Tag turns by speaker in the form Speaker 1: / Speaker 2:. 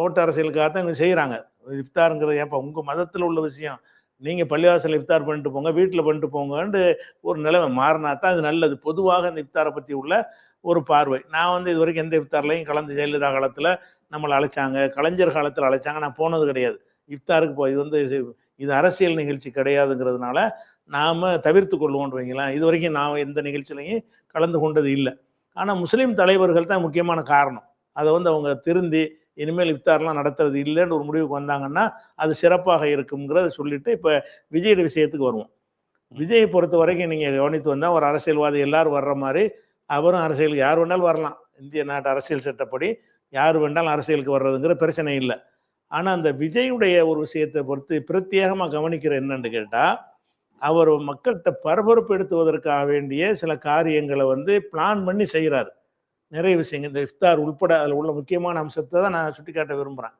Speaker 1: ஓட்டு அரசியலுக்காக தான் இவங்க செய்கிறாங்க. இஃப்தாருங்கிறது ஏன்ப்பா உங்கள் மதத்தில் உள்ள விஷயம். நீங்கள் பள்ளிவாசல் இஃப்தார் பண்ணிட்டு போங்க, வீட்டில் பண்ணிட்டு போங்கன்ட்டு ஒரு நிலைமை மாறினா தான் அது நல்லது. பொதுவாக இந்த இஃப்தாரை பற்றி உள்ள ஒரு பார்வை. நான் வந்து இது வரைக்கும் எந்த இஃப்தார்லையும் கலந்து ஜெயலலிதா காலத்தில் நம்மளை அழைச்சாங்க, கலைஞர் காலத்தில் அழைச்சாங்க, நான் போனது கிடையாது. இஃப்தாருக்கு இது வந்து இது அரசியல் நிகழ்ச்சி கிடையாதுங்கிறதுனால நாம் தவிர்த்து கொள்வோம்னு வைங்களேன். இது வரைக்கும் நான் எந்த நிகழ்ச்சியிலையும் கலந்து கொண்டது இல்லை. ஆனால் முஸ்லீம் தலைவர்கள் தான் முக்கியமான காரணம். அதை வந்து அவங்க திருந்தி இனிமேல் இஃப்தார்லாம் நடத்துறது இல்லைன்னு ஒரு முடிவுக்கு வந்தாங்கன்னா அது சிறப்பாக இருக்குங்கிறத சொல்லிட்டு இப்போ விஜய் விஷயத்துக்கு வருவோம். விஜயை பொறுத்த வரைக்கும் நீங்கள் கவனித்து வந்தால் ஒரு அரசியல்வாதி எல்லாரும் வர்ற மாதிரி அவரும் அரசியலுக்கு யார் வேணாலும் வரலாம். இந்திய நாட்டு அரசியல் சட்டப்படி யார் வேணாலும் அரசியலுக்கு வர்றதுங்கிற பிரச்சனை இல்லை. ஆனால் அந்த விஜயுடைய ஒரு விஷயத்தை பொறுத்து பிரத்யேகமாக கவனிக்கிற என்னன்னு கேட்டால், அவர் மக்கள்கிட்ட பரபரப்பு எடுத்துவதற்காக வேண்டிய சில காரியங்களை வந்து பிளான் பண்ணி செய்கிறாரு. நிறைய விஷயங்கள் இந்த இஃப்தார் உட்பட அதில் உள்ள முக்கியமான அம்சத்தை தான் நான் சுட்டிக்காட்ட விரும்புகிறேன்.